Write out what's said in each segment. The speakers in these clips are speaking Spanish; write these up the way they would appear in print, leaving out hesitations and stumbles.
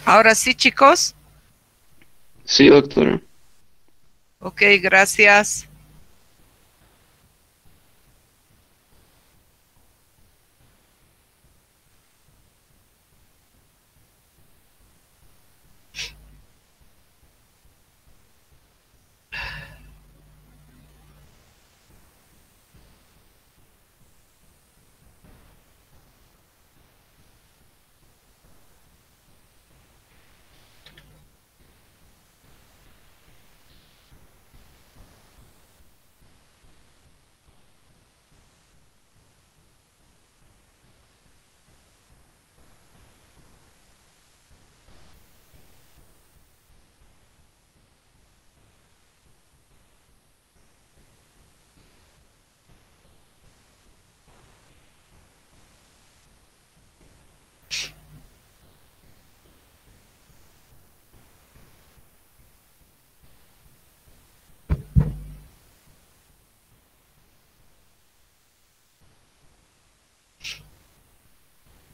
Ahora sí, chicos. Sí, doctora. Ok, gracias.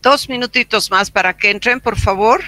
Dos minutitos más para que entren, por favor.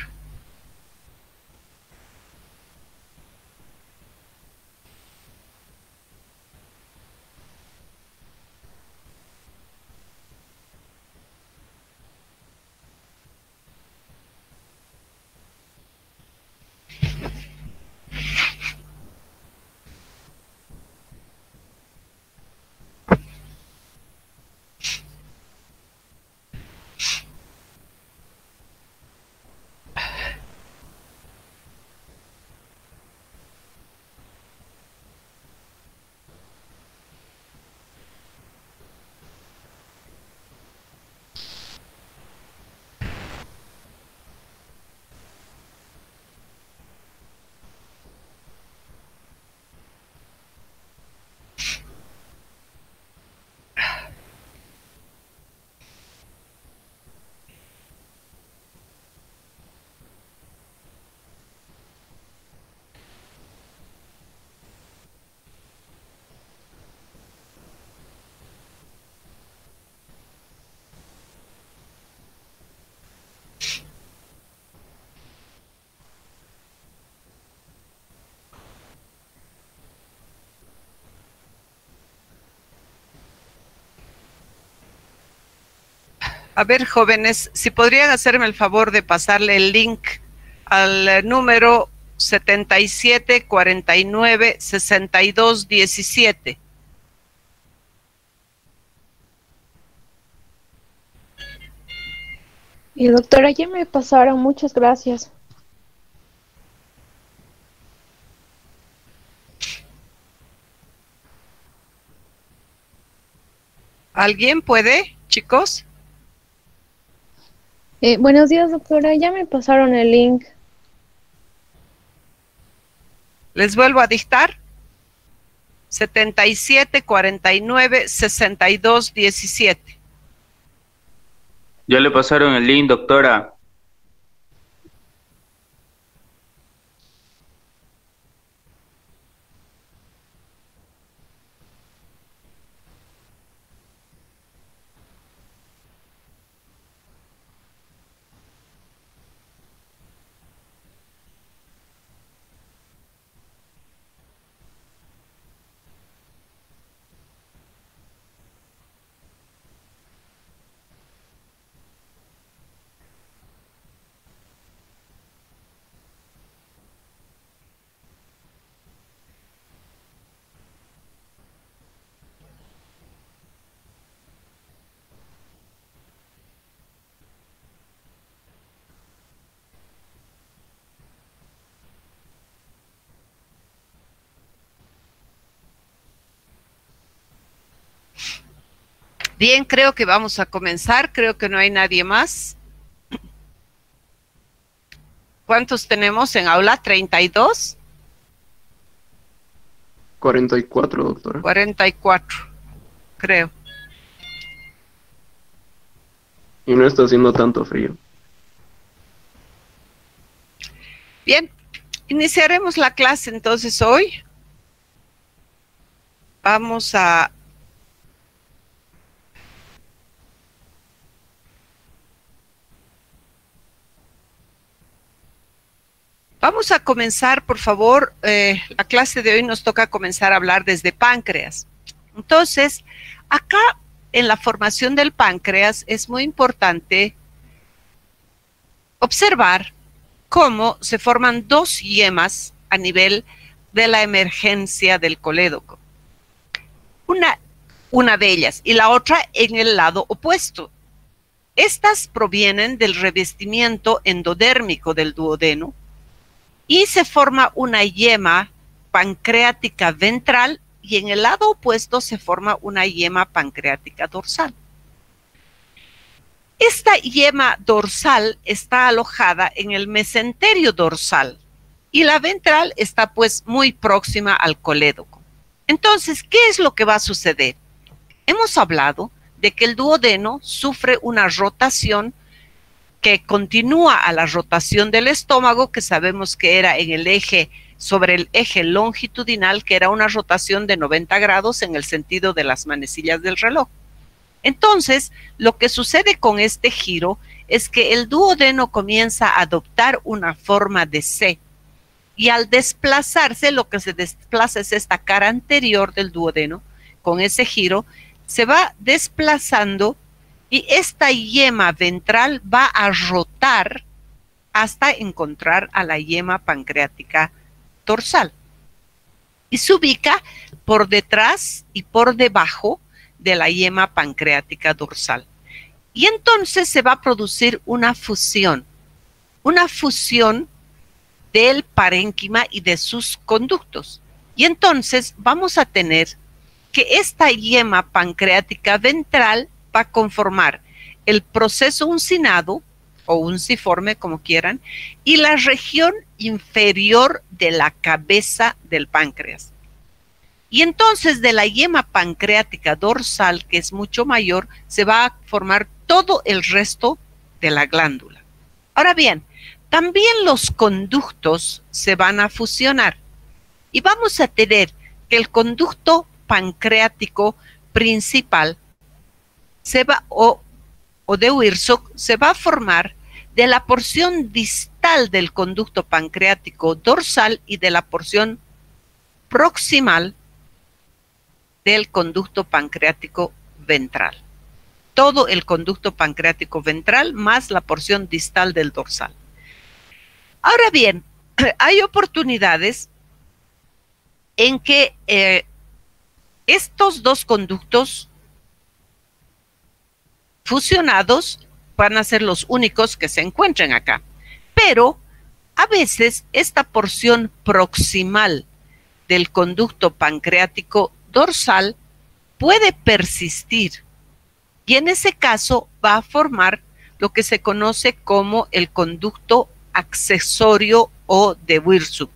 A ver, jóvenes, si podrían hacerme el favor de pasarle el link al número 77496217. Y doctora, ya me pasaron, muchas gracias. ¿Alguien puede, chicos? Buenos días, doctora, ya me pasaron el link. Les vuelvo a dictar. 77496217. Ya le pasaron el link, doctora. Bien, creo que vamos a comenzar. Creo que no hay nadie más. ¿Cuántos tenemos en aula? 32. 44, doctora. 44, creo. Y no está haciendo tanto frío. Bien, iniciaremos la clase entonces hoy. Vamos a Vamos a comenzar, por favor, la clase de hoy nos toca comenzar a hablar desde páncreas. Entonces, acá en la formación del páncreas es muy importante observar cómo se forman dos yemas a nivel de la emergencia del colédoco. Una de ellas y la otra en el lado opuesto. Estas provienen del revestimiento endodérmico del duodeno y se forma una yema pancreática ventral y en el lado opuesto se forma una yema pancreática dorsal. Esta yema dorsal está alojada en el mesenterio dorsal y la ventral está pues muy próxima al colédoco. Entonces, ¿qué es lo que va a suceder? Hemos hablado de que el duodeno sufre una rotación que continúa a la rotación del estómago, que sabemos que era en el eje, sobre el eje longitudinal, que era una rotación de 90 grados en el sentido de las manecillas del reloj. Entonces, lo que sucede con este giro es que el duodeno comienza a adoptar una forma de C. Y al desplazarse, lo que se desplaza es esta cara anterior del duodeno, con ese giro, se va desplazando y esta yema ventral va a rotar hasta encontrar a la yema pancreática dorsal. Y se ubica por detrás y por debajo de la yema pancreática dorsal. Y entonces se va a producir una fusión del parénquima y de sus conductos. Y entonces vamos a tener que esta yema pancreática ventral va a conformar el proceso uncinado o unciforme, como quieran, y la región inferior de la cabeza del páncreas. Y entonces de la yema pancreática dorsal, que es mucho mayor, se va a formar todo el resto de la glándula. Ahora bien, también los conductos se van a fusionar y vamos a tener que el conducto pancreático principal o de Wirsok se va a formar de la porción distal del conducto pancreático dorsal y de la porción proximal del conducto pancreático ventral. Todo el conducto pancreático ventral más la porción distal del dorsal. Ahora bien, hay oportunidades en que estos dos conductos fusionados van a ser los únicos que se encuentren acá. Pero a veces esta porción proximal del conducto pancreático dorsal puede persistir y en ese caso va a formar lo que se conoce como el conducto accesorio o de Wirsok,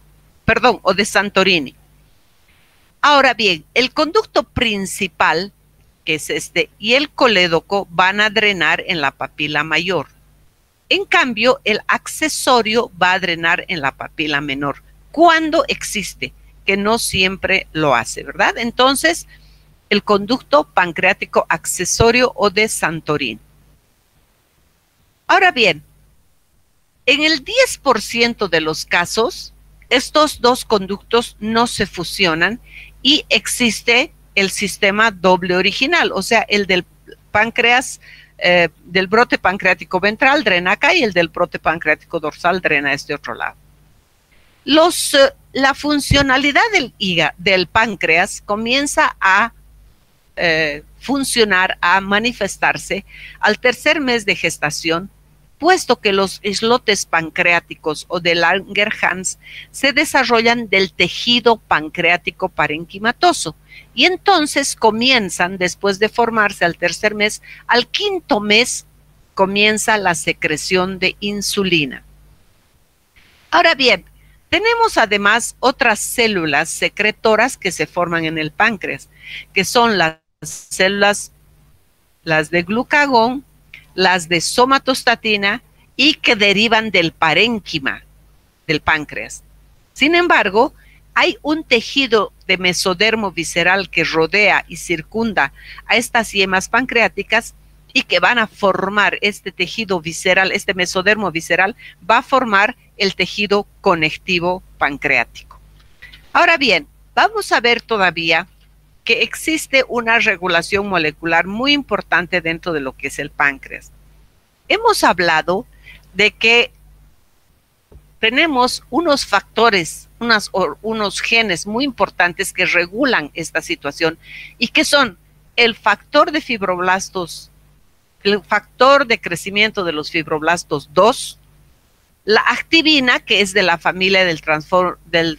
o de Santorini. Ahora bien, el conducto principal, que es este, y el colédoco van a drenar en la papila mayor. En cambio, el accesorio va a drenar en la papila menor, cuando existe, que no siempre lo hace, ¿verdad? Entonces, el conducto pancreático accesorio o de Santorini. Ahora bien, en el 10% de los casos, estos dos conductos no se fusionan y existe el sistema doble original, o sea, el del páncreas, del brote pancreático ventral drena acá y el del brote pancreático dorsal drena a este otro lado. La funcionalidad del páncreas comienza a funcionar, a manifestarse al tercer mes de gestación, puesto que los islotes pancreáticos o de Langerhans se desarrollan del tejido pancreático parenquimatoso y entonces comienzan, después de formarse al tercer mes, al quinto mes comienza la secreción de insulina. Ahora bien, tenemos además otras células secretoras que se forman en el páncreas, que son las células, las de glucagón, las de somatostatina y que derivan del parénquima del páncreas. Sin embargo, hay un tejido de mesodermo visceral que rodea y circunda a estas yemas pancreáticas y que van a formar este tejido visceral, este mesodermo visceral, va a formar el tejido conectivo pancreático. Ahora bien, vamos a ver todavía que existe una regulación molecular muy importante dentro de lo que es el páncreas. Hemos hablado de que tenemos unos factores, unos genes muy importantes que regulan esta situación y que son el factor de fibroblastos, el factor de crecimiento de los fibroblastos 2, la activina, que es de la familia del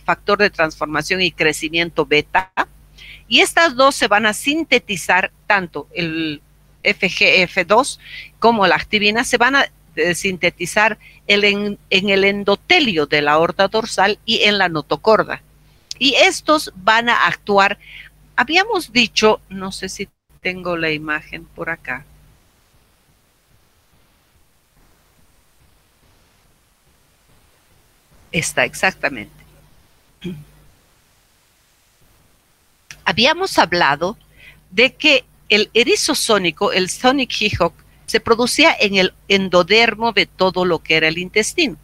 factor de transformación y crecimiento beta, y estas dos se van a sintetizar, tanto el FGF2 como la activina se van a sintetizar en el endotelio de la aorta dorsal y en la notocorda. Y estos van a actuar, habíamos dicho, no sé si tengo la imagen por acá. Está exactamente. Habíamos hablado de que el erizo sónico, el sonic hedgehog, se producía en el endodermo de todo lo que era el intestino.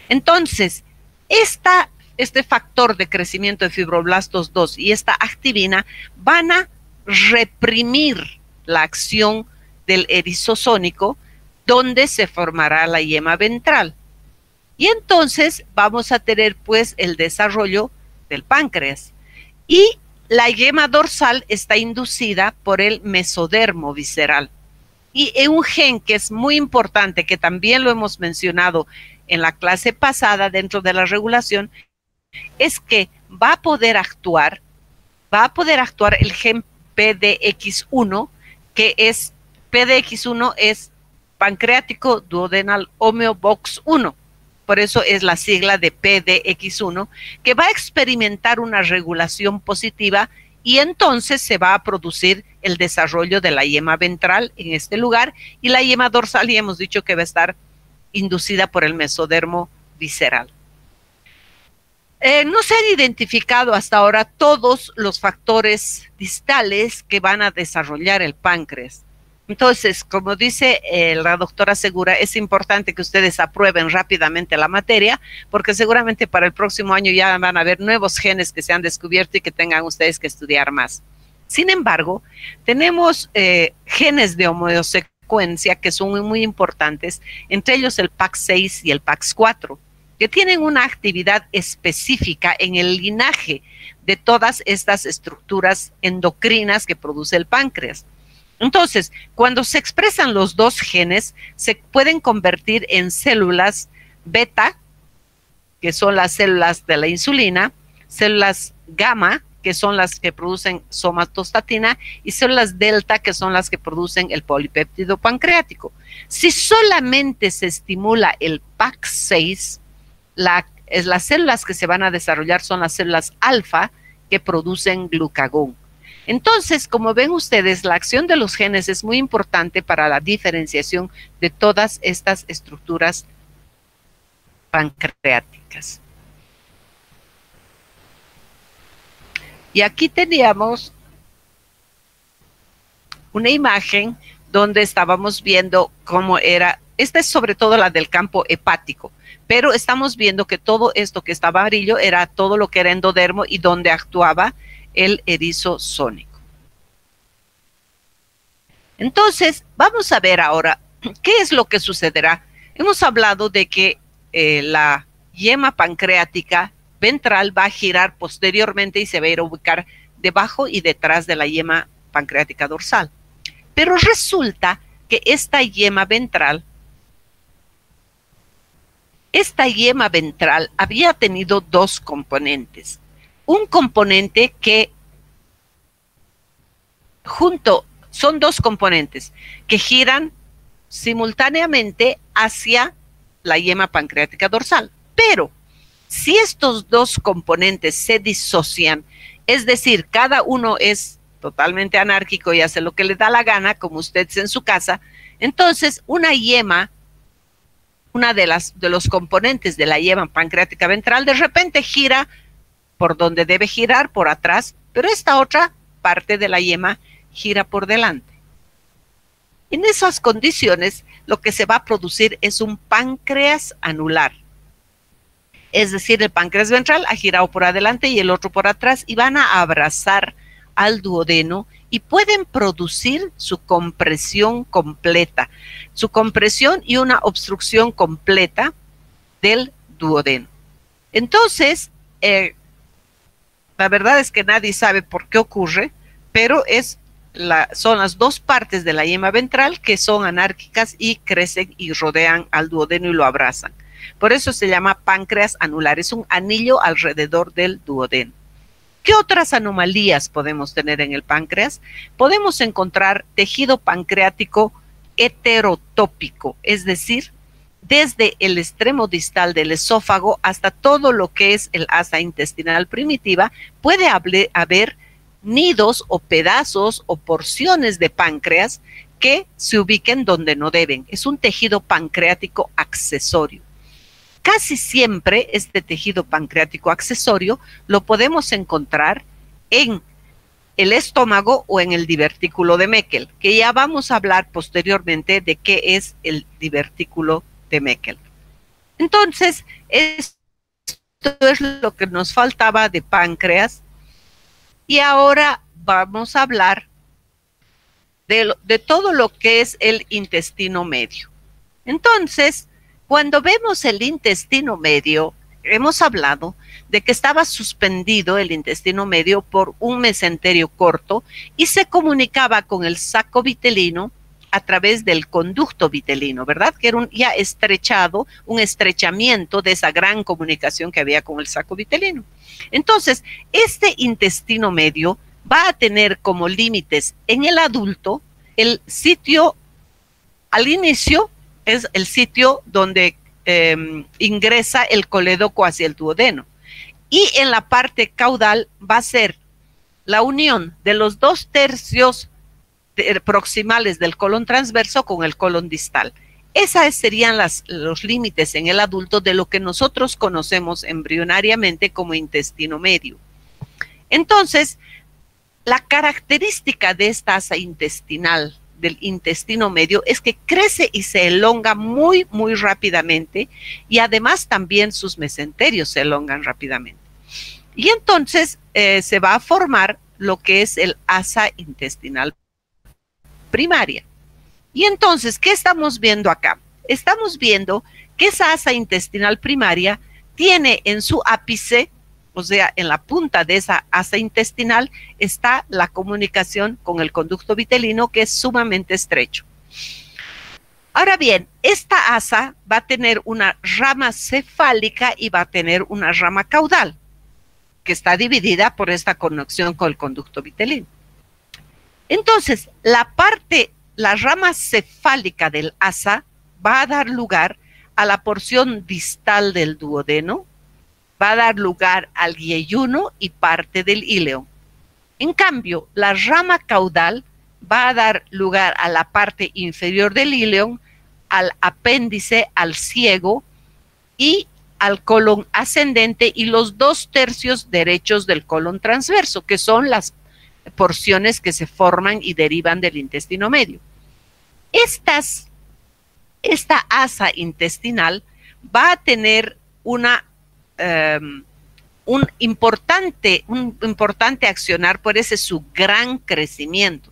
Entonces, este factor de crecimiento de fibroblastos 2 y esta activina van a reprimir la acción del erizo sónico, donde se formará la yema ventral. Y entonces vamos a tener pues el desarrollo del páncreas. Y la yema dorsal está inducida por el mesodermo visceral. Y un gen que es muy importante, que también lo hemos mencionado en la clase pasada dentro de la regulación, es que va a poder actuar el gen PDX1, que es, PDX1 es pancreático duodenal homeobox 1. Por eso es la sigla de PDX1, que va a experimentar una regulación positiva y entonces se va a producir el desarrollo de la yema ventral en este lugar, y la yema dorsal ya hemos dicho que va a estar inducida por el mesodermo visceral. No se han identificado hasta ahora todos los factores distales que van a desarrollar el páncreas. Entonces, como dice la doctora Segura, es importante que ustedes aprueben rápidamente la materia, porque seguramente para el próximo año ya van a haber nuevos genes que se han descubierto y que tengan ustedes que estudiar más. Sin embargo, tenemos genes de homeosecuencia que son muy importantes, entre ellos el PAX6 y el PAX4, que tienen una actividad específica en el linaje de todas estas estructuras endocrinas que produce el páncreas. Entonces, cuando se expresan los dos genes, se pueden convertir en células beta, que son las células de la insulina, células gamma, que son las que producen somatostatina, y células delta, que son las que producen el polipéptido pancreático. Si solamente se estimula el PAX6, las células que se van a desarrollar son las células alfa, que producen glucagón. Entonces, como ven ustedes, la acción de los genes es muy importante para la diferenciación de todas estas estructuras pancreáticas. Y aquí teníamos una imagen donde estábamos viendo cómo era, esta es sobre todo la del campo hepático, pero estamos viendo que todo esto que estaba amarillo era todo lo que era endodermo y donde actuaba el erizo sónico. Entonces, vamos a ver ahora qué es lo que sucederá. Hemos hablado de que la yema pancreática ventral va a girar posteriormente y se va a ir a ubicar debajo y detrás de la yema pancreática dorsal. Pero resulta que esta yema ventral había tenido dos componentes. Un componente que son dos componentes que giran simultáneamente hacia la yema pancreática dorsal. Pero si estos dos componentes se disocian, es decir, cada uno es totalmente anárquico y hace lo que le da la gana, como ustedes en su casa, entonces una yema, una de los componentes de la yema pancreática ventral, de repente gira por donde debe girar, por atrás, pero esta otra parte de la yema gira por delante. En esas condiciones, lo que se va a producir es un páncreas anular. Es decir, el páncreas ventral ha girado por adelante y el otro por atrás y van a abrazar al duodeno y pueden producir su compresión completa, su compresión y una obstrucción completa del duodeno. Entonces, la verdad es que nadie sabe por qué ocurre, pero son las dos partes de la yema ventral que son anárquicas y crecen y rodean al duodeno y lo abrazan. Por eso se llama páncreas anular, es un anillo alrededor del duodeno. ¿Qué otras anomalías podemos tener en el páncreas? Podemos encontrar tejido pancreático heterotópico, es decir, desde el extremo distal del esófago hasta todo lo que es el asa intestinal primitiva, puede haber nidos o pedazos o porciones de páncreas que se ubiquen donde no deben. Es un tejido pancreático accesorio. Casi siempre este tejido pancreático accesorio lo podemos encontrar en el estómago o en el divertículo de Meckel, que ya vamos a hablar posteriormente de qué es el divertículo de Meckel. Entonces, esto es lo que nos faltaba de páncreas y ahora vamos a hablar de todo lo que es el intestino medio. Entonces, cuando vemos el intestino medio, hemos hablado de que estaba suspendido el intestino medio por un mesenterio corto y se comunicaba con el saco vitelino a través del conducto vitelino, ¿verdad? Que era ya estrechado, un estrechamiento de esa gran comunicación que había con el saco vitelino. Entonces, este intestino medio va a tener como límites en el adulto el sitio al inicio, es el sitio donde ingresa el colédoco hacia el duodeno. Y en la parte caudal va a ser la unión de los 2/3 proximales del colon transverso con el colon distal. Esos serían los límites en el adulto de lo que nosotros conocemos embrionariamente como intestino medio. Entonces, la característica de esta asa intestinal del intestino medio es que crece y se elonga muy, muy rápidamente y además también sus mesenterios se elongan rápidamente. Y entonces se va a formar lo que es el asa intestinal primaria. Y entonces, ¿qué estamos viendo acá? Estamos viendo que esa asa intestinal primaria tiene en su ápice, o sea, en la punta de esa asa intestinal, está la comunicación con el conducto vitelino, que es sumamente estrecho. Ahora bien, esta asa va a tener una rama cefálica y va a tener una rama caudal, que está dividida por esta conexión con el conducto vitelino. Entonces, la rama cefálica del asa va a dar lugar a la porción distal del duodeno, va a dar lugar al yeyuno y parte del íleon. En cambio, la rama caudal va a dar lugar a la parte inferior del íleon, al apéndice, al ciego y al colon ascendente y los 2/3 derechos del colon transverso, que son las porciones que se forman y derivan del intestino medio. Esta asa intestinal va a tener un importante accionar por ese su gran crecimiento.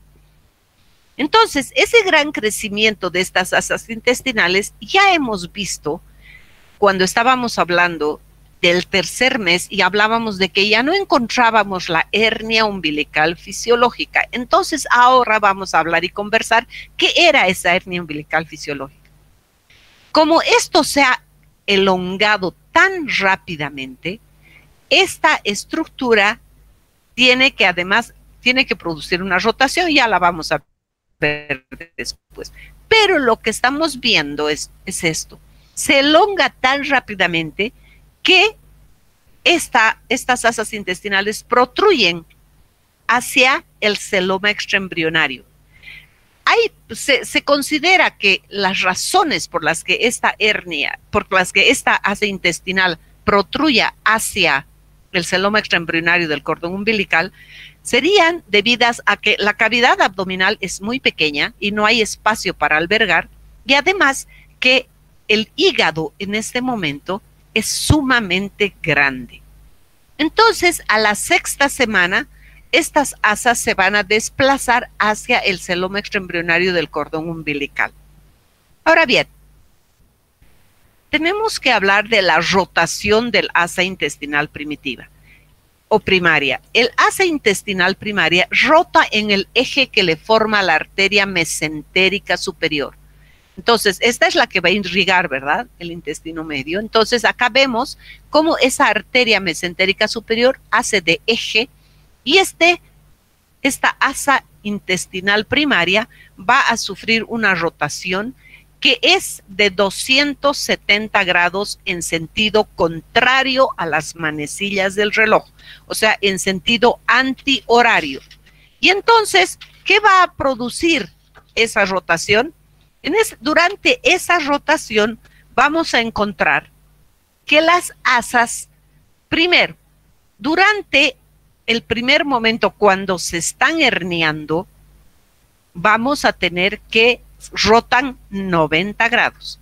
Entonces, ese gran crecimiento de estas asas intestinales ya hemos visto cuando estábamos hablando del tercer mes y hablábamos de que ya no encontrábamos la hernia umbilical fisiológica. Entonces, ahora vamos a hablar y conversar qué era esa hernia umbilical fisiológica. Como esto se ha elongado tan rápidamente, esta estructura tiene que producir una rotación, ya la vamos a ver después. Pero lo que estamos viendo es esto. Se elonga tan rápidamente que estas asas intestinales protruyen hacia el celoma extraembrionario. Se considera que las razones por las que esta asa intestinal protruya hacia el celoma extraembrionario del cordón umbilical serían debidas a que la cavidad abdominal es muy pequeña y no hay espacio para albergar, y además que el hígado en este momento es sumamente grande. Entonces, a la sexta semana, estas asas se van a desplazar hacia el celómetro embrionario del cordón umbilical. Ahora bien, tenemos que hablar de la rotación del asa intestinal primitiva o primaria. El asa intestinal primaria rota en el eje que le forma la arteria mesentérica superior. Entonces, esta es la que va a irrigar, ¿verdad?, el intestino medio. Entonces, acá vemos cómo esa arteria mesentérica superior hace de eje y esta asa intestinal primaria va a sufrir una rotación que es de 270 grados en sentido contrario a las manecillas del reloj, o sea, en sentido antihorario. Y entonces, ¿qué va a producir esa rotación? Durante esa rotación vamos a encontrar que las asas, primero, durante el primer momento cuando se están herniando, vamos a tener que rotan 90 grados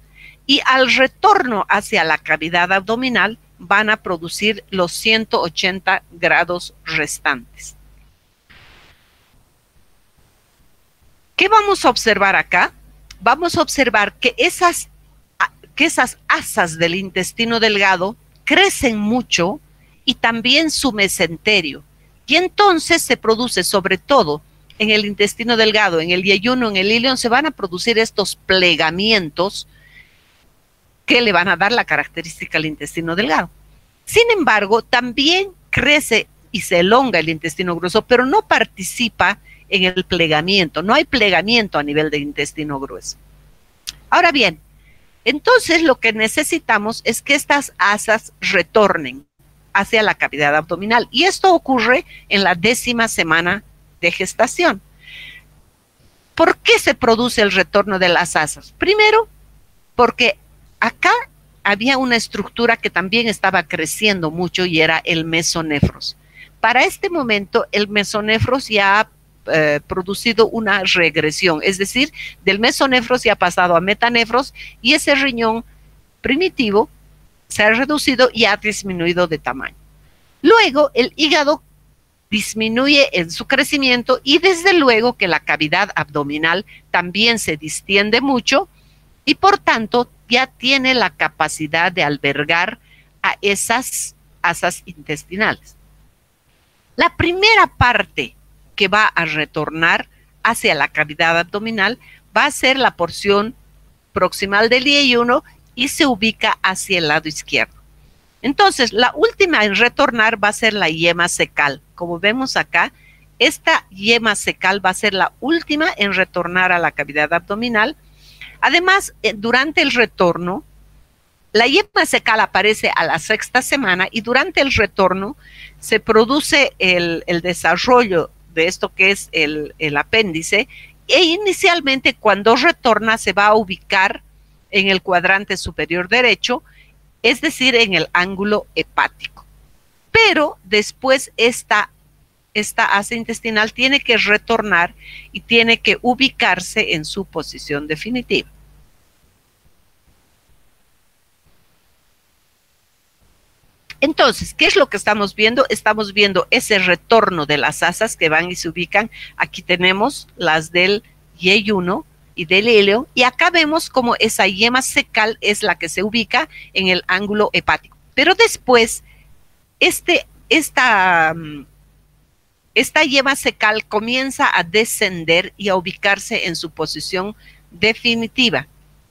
y al retorno hacia la cavidad abdominal van a producir los 180 grados restantes. ¿Qué vamos a observar acá? Vamos a observar que esas asas del intestino delgado crecen mucho y también su mesenterio. Y entonces se produce sobre todo en el intestino delgado, en el yeyuno, en el ilion, se van a producir estos plegamientos que le van a dar la característica al intestino delgado. Sin embargo, también crece y se elonga el intestino grueso, pero no participa en el plegamiento. No hay plegamiento a nivel del intestino grueso. Ahora bien, entonces lo que necesitamos es que estas asas retornen hacia la cavidad abdominal. Y esto ocurre en la 10ª semana de gestación. ¿Por qué se produce el retorno de las asas? Primero, porque acá había una estructura que también estaba creciendo mucho y era el mesonefros. Para este momento, el mesonefros ya ha producido una regresión, es decir, del mesonefros ya ha pasado a metanefros y ese riñón primitivo se ha reducido y ha disminuido de tamaño. Luego, el hígado disminuye en su crecimiento y desde luego que la cavidad abdominal también se distiende mucho y por tanto ya tiene la capacidad de albergar a esas asas intestinales. La primera parte que va a retornar hacia la cavidad abdominal va a ser la porción proximal del yeyuno y se ubica hacia el lado izquierdo. Entonces, la última en retornar va a ser la yema cecal. Como vemos acá, esta yema cecal va a ser la última en retornar a la cavidad abdominal. Además, durante el retorno, la yema cecal aparece a la 6ª semana y durante el retorno se produce el desarrollo de esto que es el apéndice e inicialmente cuando retorna se va a ubicar en el cuadrante superior derecho, es decir, en el ángulo hepático. Pero después esta asa intestinal tiene que retornar y tiene que ubicarse en su posición definitiva. Entonces, ¿qué es lo que estamos viendo? Estamos viendo ese retorno de las asas que van y se ubican. Aquí tenemos las del yeyuno y del ilion, y acá vemos como esa yema cecal es la que se ubica en el ángulo hepático. Pero después, esta yema cecal comienza a descender y a ubicarse en su posición definitiva.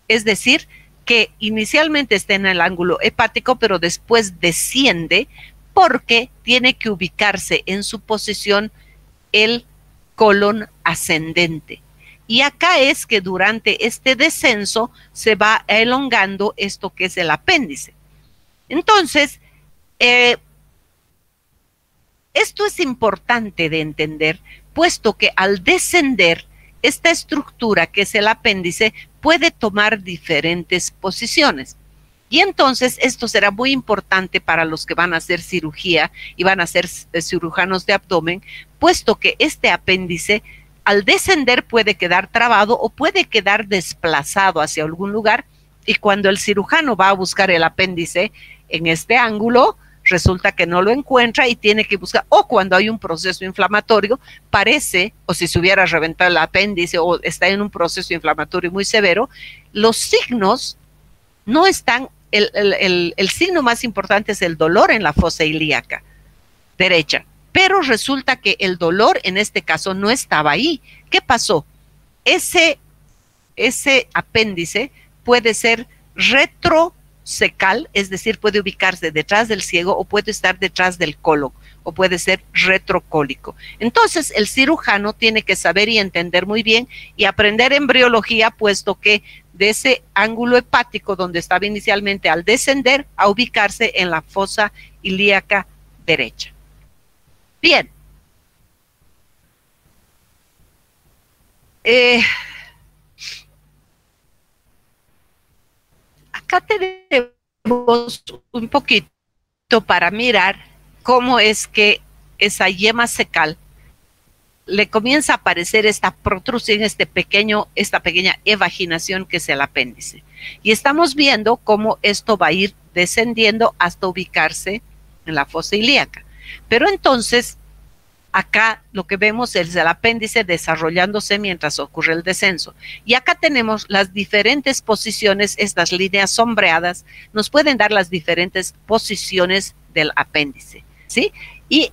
Es decir, que inicialmente está en el ángulo hepático, pero después desciende porque tiene que ubicarse en su posición el colon ascendente. Y acá es que durante este descenso se va elongando esto que es el apéndice. Entonces, esto es importante de entender, puesto que al descender, esta estructura que es el apéndice puede tomar diferentes posiciones. Y entonces esto será muy importante para los que van a hacer cirugía y van a ser cirujanos de abdomen, puesto que este apéndice al descender puede quedar trabado o puede quedar desplazado hacia algún lugar y cuando el cirujano va a buscar el apéndice, en este ángulo, resulta que no lo encuentra y tiene que buscar, o cuando hay un proceso inflamatorio, parece, o si se hubiera reventado el apéndice o está en un proceso inflamatorio muy severo, los signos no están, el signo más importante es el dolor en la fosa ilíaca derecha, pero resulta que el dolor en este caso no estaba ahí. ¿Qué pasó? Ese apéndice puede ser retrocecal, es decir, puede ubicarse detrás del ciego o puede estar detrás del colon o puede ser retrocólico. Entonces, el cirujano tiene que saber y entender muy bien y aprender embriología, puesto que de ese ángulo hepático donde estaba inicialmente, al descender, a ubicarse en la fosa ilíaca derecha. Bien. Acá tenemos un poquito para mirar cómo es que esa yema cecal le comienza a aparecer esta protrusión, esta pequeña evaginación que es el apéndice. Y estamos viendo cómo esto va a ir descendiendo hasta ubicarse en la fosa ilíaca. Pero entonces, acá lo que vemos es el apéndice desarrollándose mientras ocurre el descenso. Y acá tenemos las diferentes posiciones, estas líneas sombreadas nos pueden dar las diferentes posiciones del apéndice, ¿sí? Y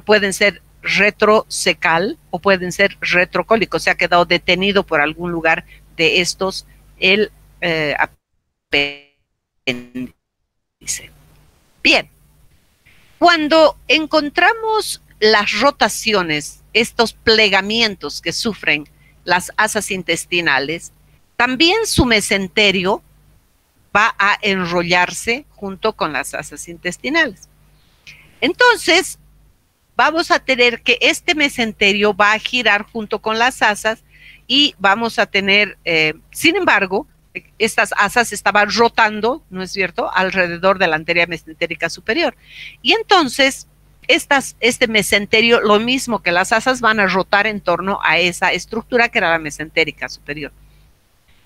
pueden ser retrocecal o pueden ser retrocólicos. Se ha quedado detenido por algún lugar de estos el apéndice. Bien, cuando encontramos las rotaciones, estos plegamientos que sufren las asas intestinales, también su mesenterio va a enrollarse junto con las asas intestinales. Entonces, vamos a tener que este mesenterio va a girar junto con las asas y vamos a tener, sin embargo, estas asas estaban rotando, ¿no es cierto?, alrededor de la arteria mesentérica superior. Y entonces, este mesenterio, lo mismo que las asas, van a rotar en torno a esa estructura que era la mesentérica superior.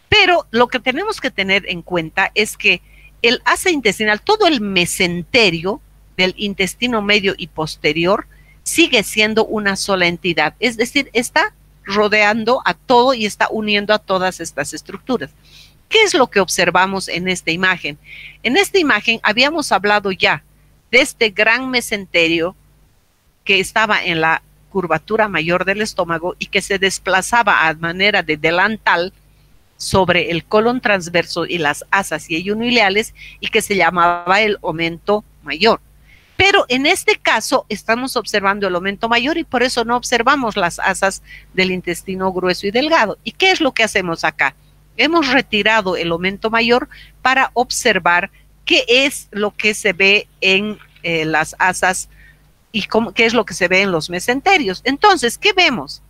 Pero lo que tenemos que tener en cuenta es que el asa intestinal, todo el mesenterio del intestino medio y posterior, sigue siendo una sola entidad. Es decir, está rodeando a todo y está uniendo a todas estas estructuras. ¿Qué es lo que observamos en esta imagen? En esta imagen habíamos hablado ya de este gran mesenterio que estaba en la curvatura mayor del estómago y que se desplazaba a manera de delantal sobre el colon transverso y las asas y ileales y que se llamaba el aumento mayor. Pero en este caso estamos observando el aumento mayor y por eso no observamos las asas del intestino grueso y delgado. ¿Y qué es lo que hacemos acá? Hemos retirado el aumento mayor para observar qué es lo que se ve en las asas y qué es lo que se ve en los mesenterios. Entonces, ¿qué vemos?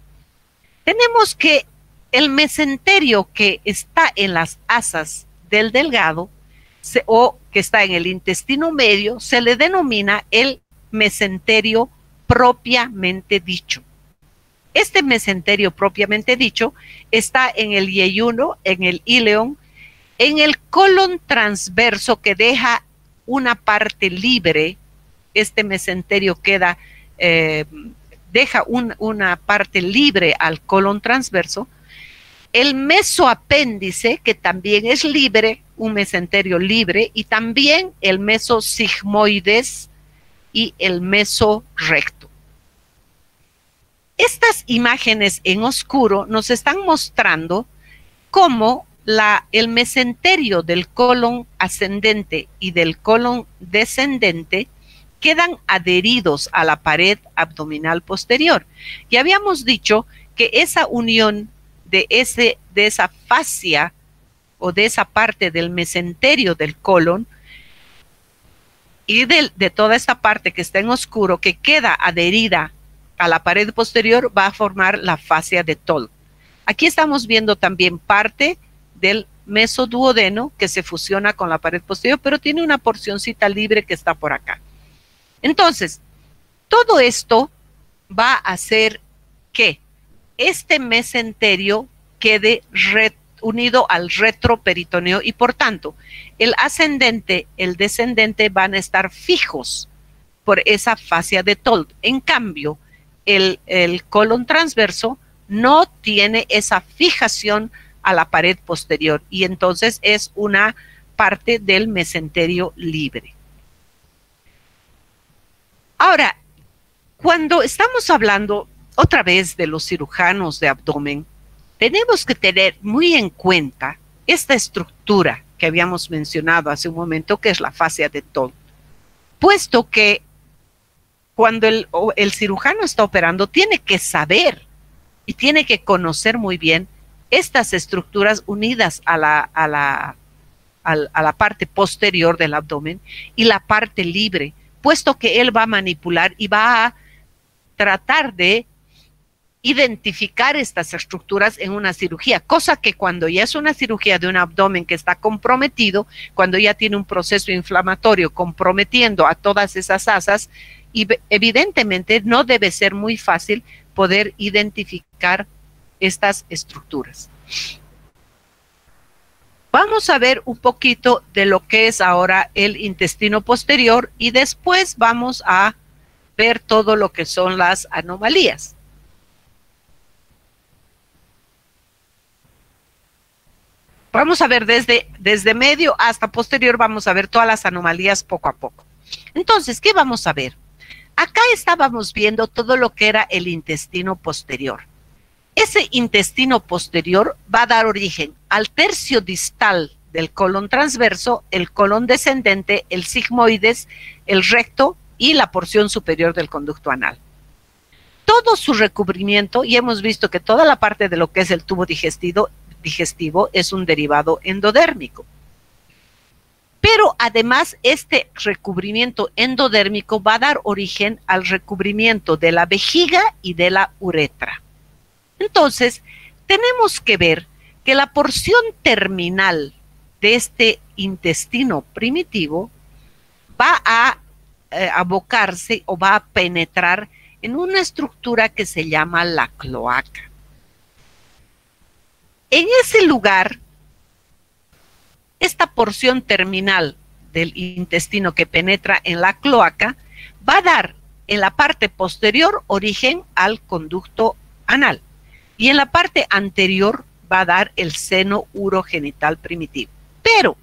Tenemos que el mesenterio que está en las asas del delgado o que está en el intestino medio se le denomina el mesenterio propiamente dicho. Este mesenterio propiamente dicho está en el yeyuno, en el ileón, en el colon transverso que deja una parte libre. Este mesenterio deja una parte libre al colon transverso. El mesoapéndice, que también es libre, un mesenterio libre, y también el mesosigmoides y el mesorrecto. Estas imágenes en oscuro nos están mostrando cómo el mesenterio del colon ascendente y del colon descendente quedan adheridos a la pared abdominal posterior. Y habíamos dicho que esa unión de esa fascia o de esa parte del mesenterio del colon y de toda esta parte que está en oscuro, que queda adherida a la pared posterior, va a formar la fascia de Toll. Aquí estamos viendo también parte del mesoduodeno que se fusiona con la pared posterior, pero tiene una porcioncita libre que está por acá. Entonces, todo esto va a hacer que este mesenterio quede unido al retroperitoneo y por tanto el ascendente, el descendente van a estar fijos por esa fascia de Told. En cambio, el colon transverso no tiene esa fijación a la pared posterior y entonces es una parte del mesenterio libre. Ahora, cuando estamos hablando otra vez de los cirujanos de abdomen, tenemos que tener muy en cuenta esta estructura que habíamos mencionado hace un momento, que es la fascia de Told, puesto que cuando el cirujano está operando tiene que saber y tiene que conocer muy bien estas estructuras unidas a la parte posterior del abdomen y la parte libre, puesto que él va a manipular y va a tratar de identificar estas estructuras en una cirugía, cosa que cuando ya es una cirugía de un abdomen que está comprometido, cuando ya tiene un proceso inflamatorio comprometiendo a todas esas asas, y evidentemente no debe ser muy fácil poder identificar estas estructuras. Vamos a ver un poquito de lo que es ahora el intestino posterior y después vamos a ver todo lo que son las anomalías. Vamos a ver desde medio hasta posterior, vamos a ver todas las anomalías poco a poco. Entonces, ¿qué vamos a ver? Acá estábamos viendo todo lo que era el intestino posterior. Ese intestino posterior va a dar origen al tercio distal del colon transverso, el colon descendente, el sigmoides, el recto y la porción superior del conducto anal. Todo su recubrimiento, y hemos visto que toda la parte de lo que es el tubo digestivo es un derivado endodérmico. Pero además este recubrimiento endodérmico va a dar origen al recubrimiento de la vejiga y de la uretra. Entonces, tenemos que ver que la porción terminal de este intestino primitivo va a abocarse o va a penetrar en una estructura que se llama la cloaca. En ese lugar, esta porción terminal del intestino que penetra en la cloaca va a dar en la parte posterior origen al conducto anal y en la parte anterior va a dar el seno urogenital primitivo. Pero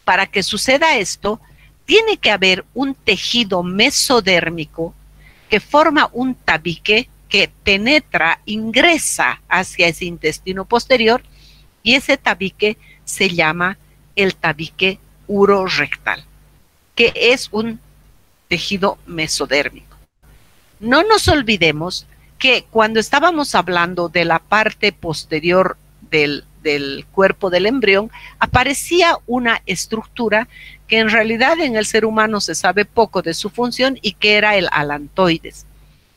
para que suceda esto, tiene que haber un tejido mesodérmico que forma un tabique que penetra, ingresa hacia ese intestino posterior y ese tabique se llama el tabique urorectal, que es un tejido mesodérmico. No nos olvidemos que cuando estábamos hablando de la parte posterior del cuerpo del embrión, aparecía una estructura que en realidad en el ser humano se sabe poco de su función y que era el alantoides.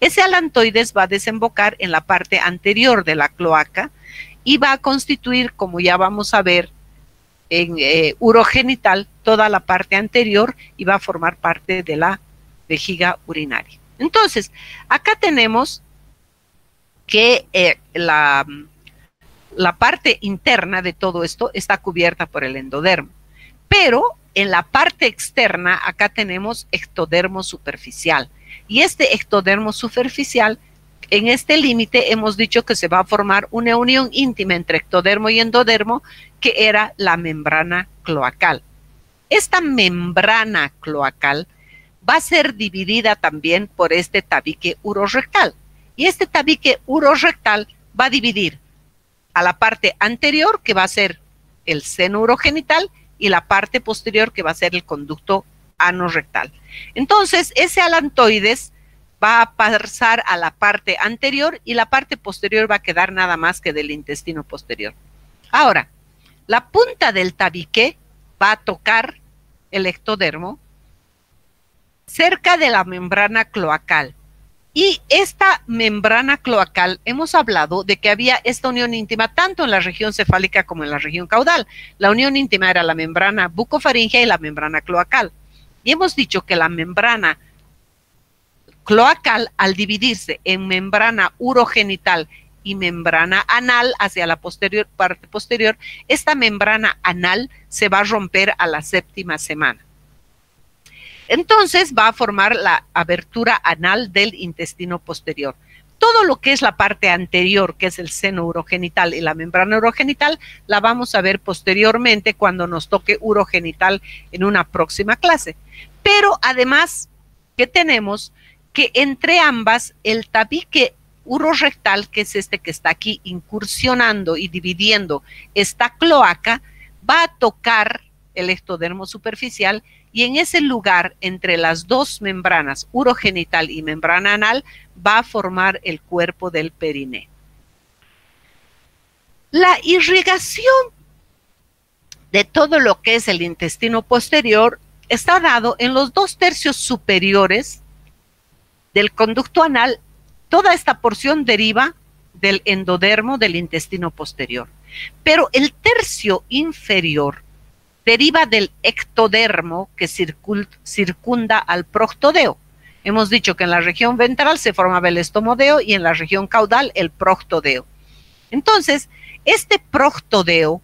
Ese alantoides va a desembocar en la parte anterior de la cloaca y va a constituir, como ya vamos a ver, en urogenital toda la parte anterior y va a formar parte de la vejiga urinaria. Entonces, acá tenemos que la parte interna de todo esto está cubierta por el endodermo, pero en la parte externa acá tenemos ectodermo superficial y este ectodermo superficial, en este límite hemos dicho que se va a formar una unión íntima entre ectodermo y endodermo que era la membrana cloacal. Esta membrana cloacal va a ser dividida también por este tabique urorectal y este tabique urorectal va a dividir a la parte anterior, que va a ser el seno urogenital, y la parte posterior, que va a ser el conducto anorrectal. Entonces, ese alantoides va a pasar a la parte anterior y la parte posterior va a quedar nada más que del intestino posterior. Ahora, la punta del tabique va a tocar el ectodermo cerca de la membrana cloacal. Y esta membrana cloacal, hemos hablado de que había esta unión íntima tanto en la región cefálica como en la región caudal. La unión íntima era la membrana bucofaringea y la membrana cloacal. Y hemos dicho que la membrana cloacal, al dividirse en membrana urogenital y membrana anal hacia la parte posterior. Esta membrana anal se va a romper a la 7ª semana. Entonces va a formar la abertura anal del intestino posterior. Todo lo que es la parte anterior, que es el seno urogenital y la membrana urogenital, la vamos a ver posteriormente cuando nos toque urogenital en una próxima clase. Pero además que tenemos que entre ambas el tabique urorectal, que es este que está aquí incursionando y dividiendo esta cloaca, va a tocar el ectodermo superficial y en ese lugar entre las dos membranas, urogenital y membrana anal, va a formar el cuerpo del perineo. La irrigación de todo lo que es el intestino posterior está dado en los 2/3 superiores del conducto anal. Toda esta porción deriva del endodermo del intestino posterior, pero el tercio inferior deriva del ectodermo que circunda al proctodeo. Hemos dicho que en la región ventral se formaba el estomodeo y en la región caudal el proctodeo. Entonces, este proctodeo,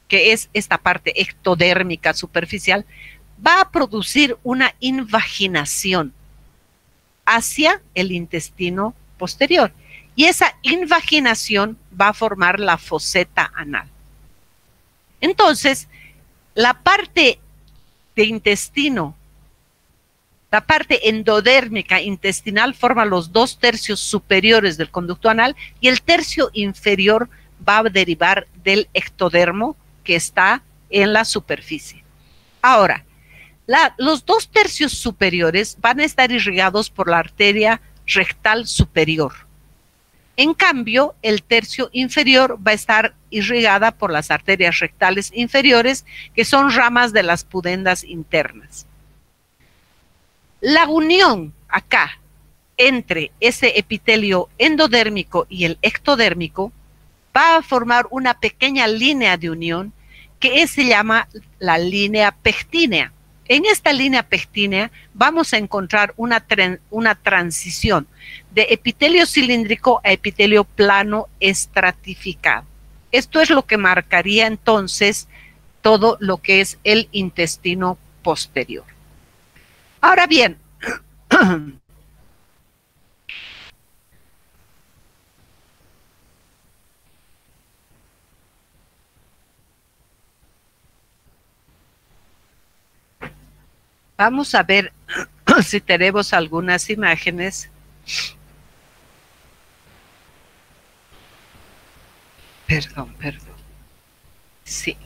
que es esta parte ectodérmica superficial, va a producir una invaginación hacia el intestino posterior. Y esa invaginación va a formar la foseta anal. Entonces, la parte de intestino, la parte endodérmica intestinal forma los 2/3 superiores del conducto anal y el tercio inferior va a derivar del ectodermo que está en la superficie. Ahora, los 2/3 superiores van a estar irrigados por la arteria rectal superior. En cambio, el tercio inferior va a estar irrigada por las arterias rectales inferiores, que son ramas de las pudendas internas. La unión acá entre ese epitelio endodérmico y el ectodérmico va a formar una pequeña línea de unión que se llama la línea pectínea. En esta línea pectínea vamos a encontrar una transición de epitelio cilíndrico a epitelio plano estratificado. Esto es lo que marcaría entonces todo lo que es el intestino posterior. Ahora bien, vamos a ver si tenemos algunas imágenes. Perdón. Sí.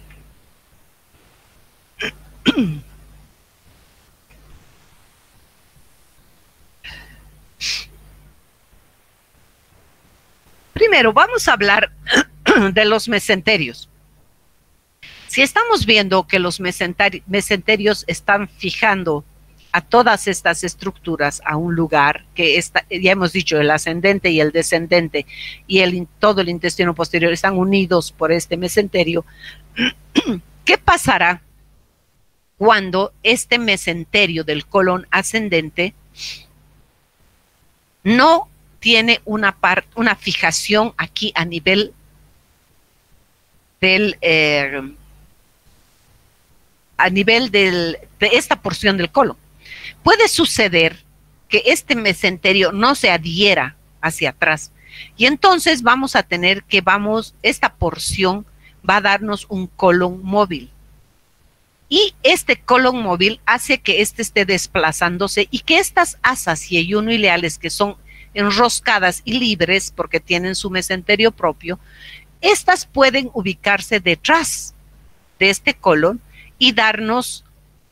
Primero, vamos a hablar de los mesenterios. Si estamos viendo que los mesenterios están fijando a todas estas estructuras a un lugar, que ya hemos dicho, el ascendente y el descendente y todo el intestino posterior están unidos por este mesenterio, ¿qué pasará cuando este mesenterio del colon ascendente no tiene una fijación aquí a nivel de esta porción del colon? Puede suceder que este mesenterio no se adhiera hacia atrás y entonces vamos a tener que esta porción va a darnos un colon móvil. Y este colon móvil hace que esté desplazándose y que estas asas yeyunoileales, que son enroscadas y libres porque tienen su mesenterio propio, estas pueden ubicarse detrás de este colon y darnos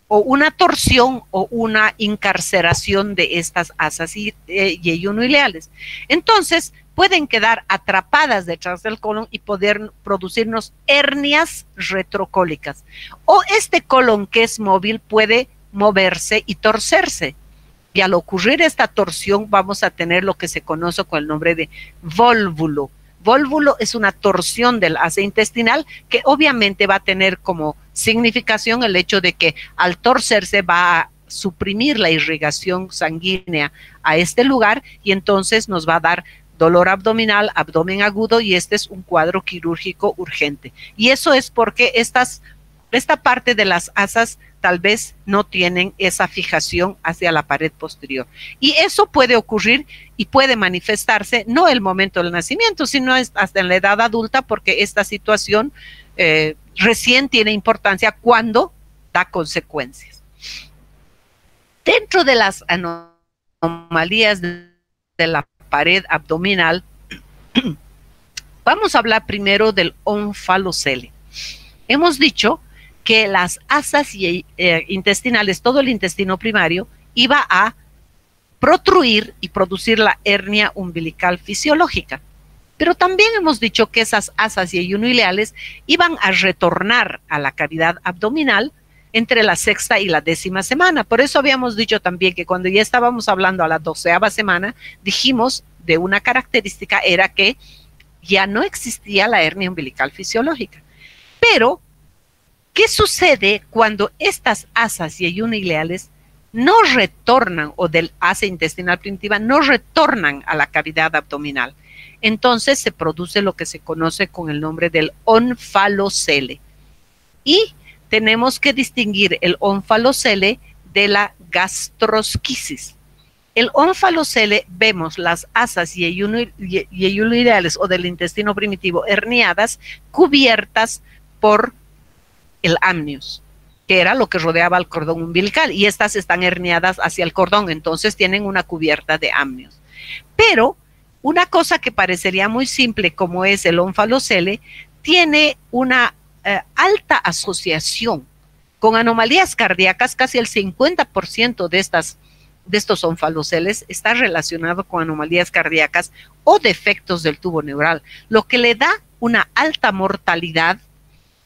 o una torsión o una incarceración de estas asas yeyunoileales. Entonces, pueden quedar atrapadas detrás del colon y poder producirnos hernias retrocólicas. O este colon que es móvil puede moverse y torcerse. Y al ocurrir esta torsión vamos a tener lo que se conoce con el nombre de vólvulo. Vólvulo es una torsión del asa intestinal que obviamente va a tener como significación el hecho de que al torcerse va a suprimir la irrigación sanguínea a este lugar y entonces nos va a dar dolor abdominal, abdomen agudo, y este es un cuadro quirúrgico urgente. Y eso es porque esta parte de las asas tal vez no tienen esa fijación hacia la pared posterior. Y eso puede ocurrir y puede manifestarse no el momento del nacimiento, sino hasta en la edad adulta, porque esta situación recién tiene importancia cuando da consecuencias. Dentro de las anomalías de la pared abdominal, vamos a hablar primero del ónfalocele. Hemos dicho que las asas intestinales, todo el intestino primario, iba a protruir y producir la hernia umbilical fisiológica. Pero también hemos dicho que esas asas y ileales iban a retornar a la cavidad abdominal entre la 6ª y la 10ª semana. Por eso habíamos dicho también que cuando ya estábamos hablando a la 12ª semana, dijimos de una característica era que ya no existía la hernia umbilical fisiológica. Pero ¿qué sucede cuando estas asas y ileales no retornan, o del asa intestinal primitiva, no retornan a la cavidad abdominal? Entonces se produce lo que se conoce con el nombre del ónfalocele. Y tenemos que distinguir el ónfalocele de la gastrosquisis. El ónfalocele vemos las asas y ileales o del intestino primitivo herniadas, cubiertas por el amnios, que era lo que rodeaba el cordón umbilical, y estas están herniadas hacia el cordón, entonces tienen una cubierta de amnios. Pero una cosa que parecería muy simple, como es el ónfalocele, tiene una alta asociación con anomalías cardíacas. Casi el 50% de estos ónfaloceles está relacionado con anomalías cardíacas o defectos del tubo neural, lo que le da una alta mortalidad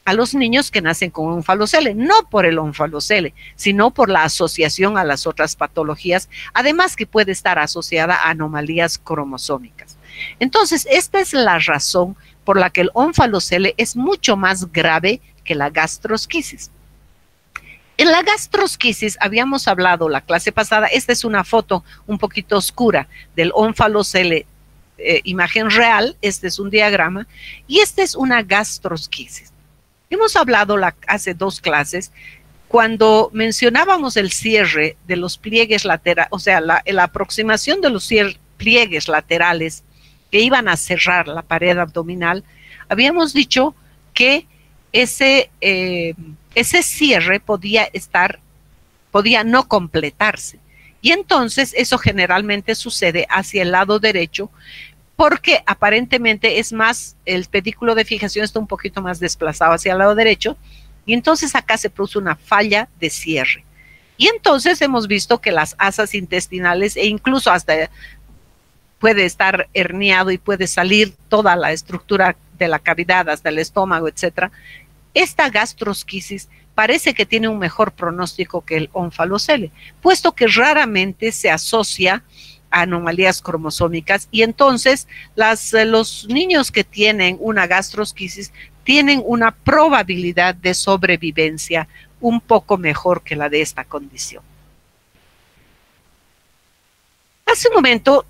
a los niños que nacen con ónfalocele, no por el ónfalocele, sino por la asociación a las otras patologías, además que puede estar asociada a anomalías cromosómicas. Entonces, esta es la razón por la que el ónfalocele es mucho más grave que la gastrosquisis. En la gastrosquisis habíamos hablado la clase pasada, esta es una foto un poquito oscura del ónfalocele, imagen real, este es un diagrama, y esta es una gastrosquisis. Hemos hablado hace 2 clases, cuando mencionábamos el cierre de los pliegues laterales, o sea, la aproximación de los pliegues laterales que iban a cerrar la pared abdominal, habíamos dicho que ese cierre podía no completarse. Y entonces eso generalmente sucede hacia el lado derecho, porque aparentemente es más, el pedículo de fijación está un poquito más desplazado hacia el lado derecho, y entonces acá se produce una falla de cierre. Y entonces hemos visto que las asas intestinales, e incluso hasta puede estar herniado y puede salir toda la estructura de la cavidad hasta el estómago, etcétera. Esta gastrosquisis parece que tiene un mejor pronóstico que el ónfalocele, puesto que raramente se asocia a anomalías cromosómicas, y entonces los niños que tienen una gastrosquisis tienen una probabilidad de sobrevivencia un poco mejor que la de esta condición. Hace un momento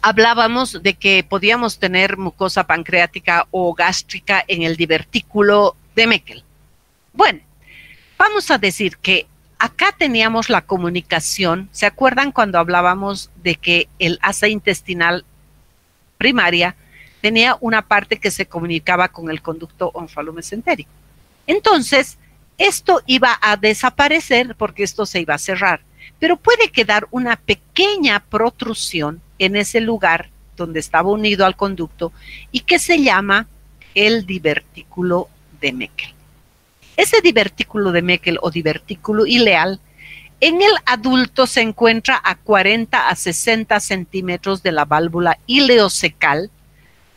hablábamos de que podíamos tener mucosa pancreática o gástrica en el divertículo de Meckel. Bueno, vamos a decir que acá teníamos la comunicación. ¿Se acuerdan cuando hablábamos de que el asa intestinal primaria tenía una parte que se comunicaba con el conducto onfalomesentérico? Entonces, esto iba a desaparecer porque esto se iba a cerrar, pero puede quedar una pequeña protrusión en ese lugar donde estaba unido al conducto y que se llama el divertículo de Meckel. Ese divertículo de Meckel o divertículo ileal en el adulto se encuentra a 40 a 60 centímetros de la válvula ileocecal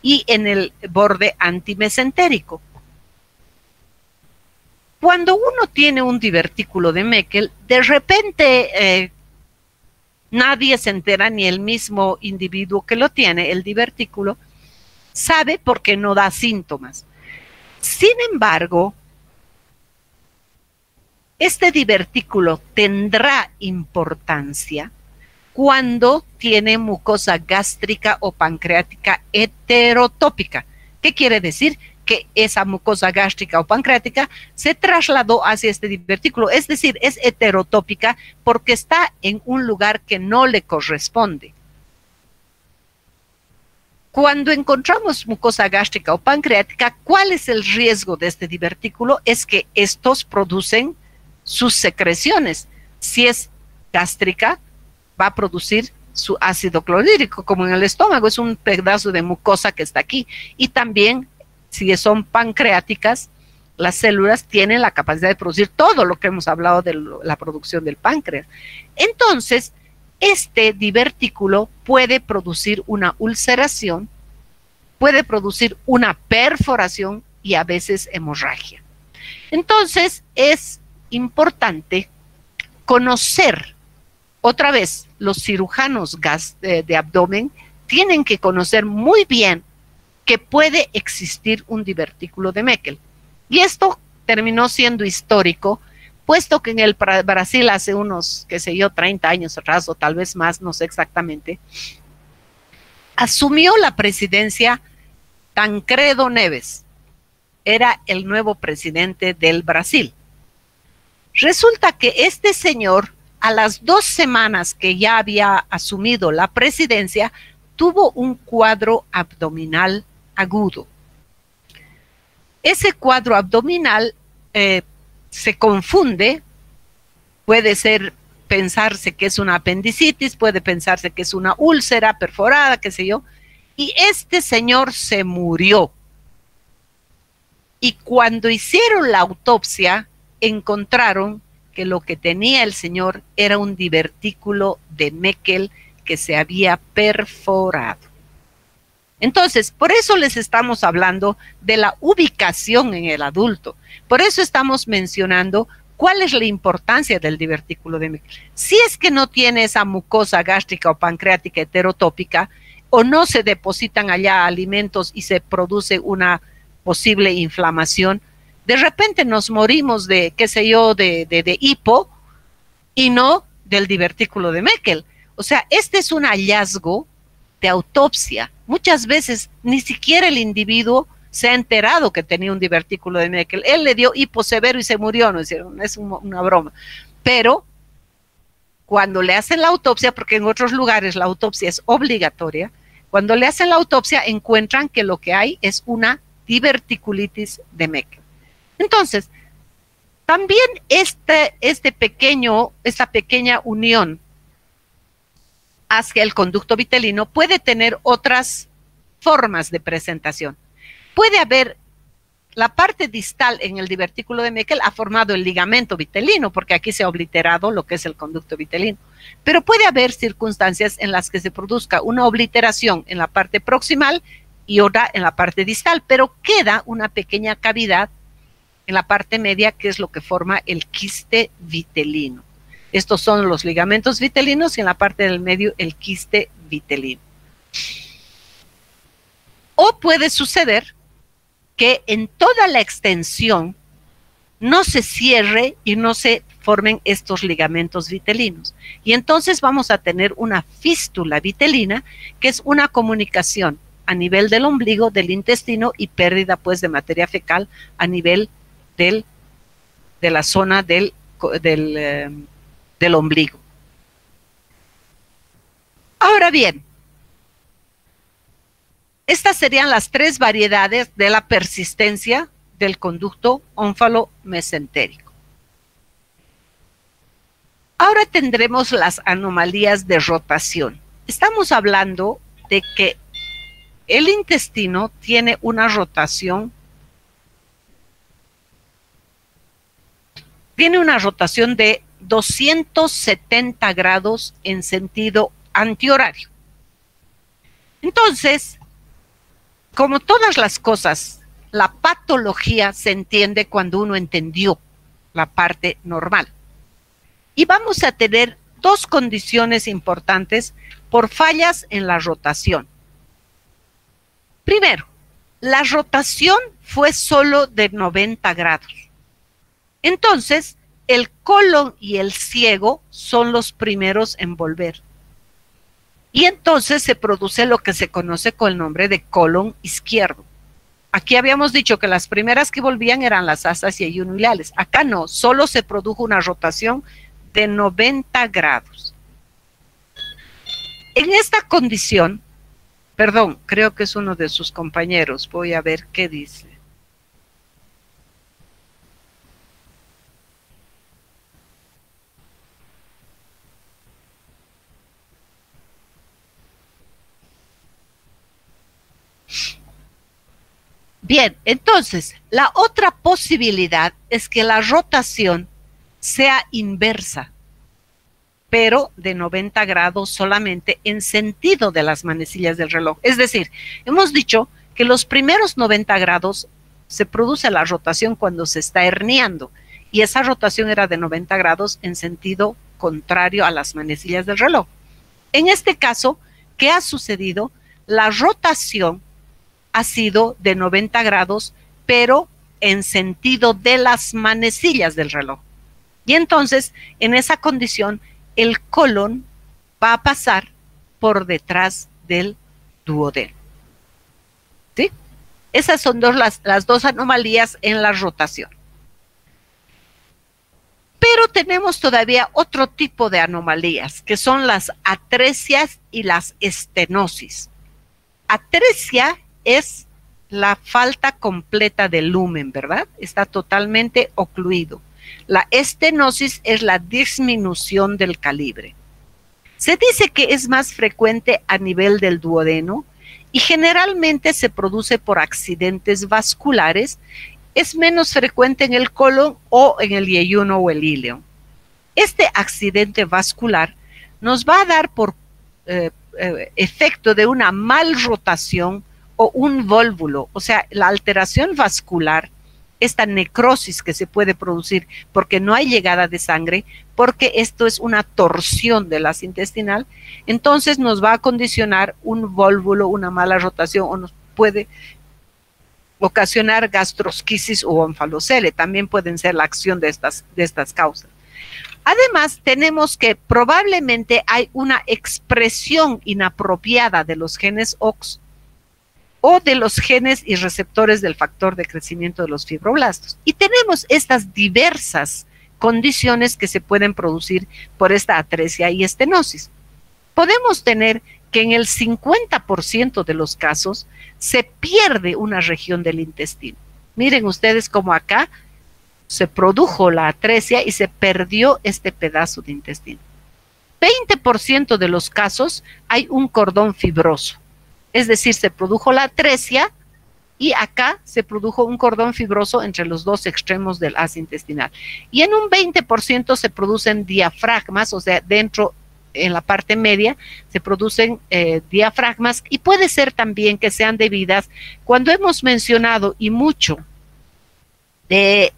y en el borde antimesentérico. Cuando uno tiene un divertículo de Meckel, de repente nadie se entera, ni el mismo individuo que lo tiene, el divertículo, sabe porque no da síntomas. Sin embargo, este divertículo tendrá importancia cuando tiene mucosa gástrica o pancreática heterotópica. ¿Qué quiere decir? Que esa mucosa gástrica o pancreática se trasladó hacia este divertículo, es decir, es heterotópica porque está en un lugar que no le corresponde. Cuando encontramos mucosa gástrica o pancreática, ¿cuál es el riesgo de este divertículo? Es que estos producen sus secreciones. Si es gástrica, va a producir su ácido clorhídrico, como en el estómago, es un pedazo de mucosa que está aquí. Y también, si son pancreáticas, las células tienen la capacidad de producir todo lo que hemos hablado de la producción del páncreas. Entonces, este divertículo puede producir una ulceración, puede producir una perforación y a veces hemorragia. Entonces, es importante conocer, otra vez, los cirujanos de abdomen tienen que conocer muy bien que puede existir un divertículo de Meckel. Y esto terminó siendo histórico, puesto que en el Brasil hace unos, qué sé yo, 30 años atrás, o tal vez más, no sé exactamente, asumió la presidencia Tancredo Neves. Era el nuevo presidente del Brasil. Resulta que este señor, a las 2 semanas que ya había asumido la presidencia, tuvo un cuadro abdominal agudo. Ese cuadro abdominal se confunde, puede ser pensarse que es una apendicitis, puede pensarse que es una úlcera perforada, qué sé yo, y este señor se murió. Y cuando hicieron la autopsia, encontraron que lo que tenía el señor era un divertículo de Meckel que se había perforado. Entonces, por eso les estamos hablando de la ubicación en el adulto. Por eso estamos mencionando cuál es la importancia del divertículo de Meckel. Si es que no tiene esa mucosa gástrica o pancreática heterotópica, o no se depositan allá alimentos y se produce una posible inflamación, de repente nos morimos de, qué sé yo, de hipo y no del divertículo de Meckel. O sea, este es un hallazgo de autopsia. Muchas veces ni siquiera el individuo se ha enterado que tenía un divertículo de Meckel. Él le dio hipo severo y se murió, ¿no es cierto? Es una broma. Pero cuando le hacen la autopsia, porque en otros lugares la autopsia es obligatoria, cuando le hacen la autopsia encuentran que lo que hay es una diverticulitis de Meckel. Entonces, también esta pequeña unión hacia el conducto vitelino puede tener otras formas de presentación. Puede haber la parte distal en el divertículo de Meckel ha formado el ligamento vitelino, porque aquí se ha obliterado lo que es el conducto vitelino. Pero puede haber circunstancias en las que se produzca una obliteración en la parte proximal y otra en la parte distal, pero queda una pequeña cavidad en la parte media, que es lo que forma el quiste vitelino. Estos son los ligamentos vitelinos y en la parte del medio el quiste vitelino. O puede suceder que en toda la extensión no se cierre y no se formen estos ligamentos vitelinos. Y entonces vamos a tener una fístula vitelina, que es una comunicación a nivel del ombligo, del intestino, y pérdida pues de materia fecal a nivel de la zona del ombligo. Ahora bien, estas serían las 3 variedades de la persistencia del conducto ónfalo-mesentérico. Ahora tendremos las anomalías de rotación. Estamos hablando de que el intestino tiene una rotación de 270 grados en sentido antihorario. Entonces, como todas las cosas, la patología se entiende cuando uno entendió la parte normal. Y vamos a tener 2 condiciones importantes por fallas en la rotación. Primero, la rotación fue solo de 90 grados. Entonces, el colon y el ciego son los primeros en volver. y entonces se produce lo que se conoce con el nombre de colon izquierdo. Aquí habíamos dicho que las primeras que volvían eran las asas y ayuno-ileales. Acá no, solo se produjo una rotación de 90 grados. En esta condición, perdón, creo que es uno de sus compañeros, voy a ver qué dice. Bien, entonces, la otra posibilidad es que la rotación sea inversa, pero de 90 grados solamente en sentido de las manecillas del reloj. Es decir, hemos dicho que los primeros 90 grados se produce la rotación cuando se está herniando, y esa rotación era de 90 grados en sentido contrario a las manecillas del reloj. En este caso, ¿qué ha sucedido? La rotación ha sido de 90 grados, pero en sentido de las manecillas del reloj. Y entonces, en esa condición, el colon va a pasar por detrás del duodeno. ¿Sí? Esas son las dos anomalías en la rotación. Pero tenemos todavía otro tipo de anomalías, que son las atresias y las estenosis. Atresia es la falta completa de lumen, ¿verdad? Está totalmente ocluido. La estenosis es la disminución del calibre. Se dice que es más frecuente a nivel del duodeno y generalmente se produce por accidentes vasculares. Es menos frecuente en el colon o en el yeyuno o el íleo. Este accidente vascular nos va a dar por efecto de una mal rotación o un vólvulo, o sea, la alteración vascular, esta necrosis que se puede producir porque no hay llegada de sangre, porque esto es una torsión del haz intestinal, entonces nos va a condicionar un vólvulo, una mala rotación, o nos puede ocasionar gastrosquisis o onfalocele. También pueden ser la acción de estas causas. Además, tenemos que probablemente hay una expresión inapropiada de los genes OX o de los genes y receptores del factor de crecimiento de los fibroblastos. Y tenemos estas diversas condiciones que se pueden producir por esta atresia y estenosis. Podemos tener que en el 50% de los casos se pierde una región del intestino. Miren ustedes cómo acá se produjo la atresia y se perdió este pedazo de intestino. 20% de los casos hay un cordón fibroso. Es decir, se produjo la atresia y acá se produjo un cordón fibroso entre los dos extremos del haz intestinal. Y en un 20% se producen diafragmas, o sea, dentro, en la parte media, se producen diafragmas, y puede ser también que sean debidas, cuando hemos mencionado y mucho, de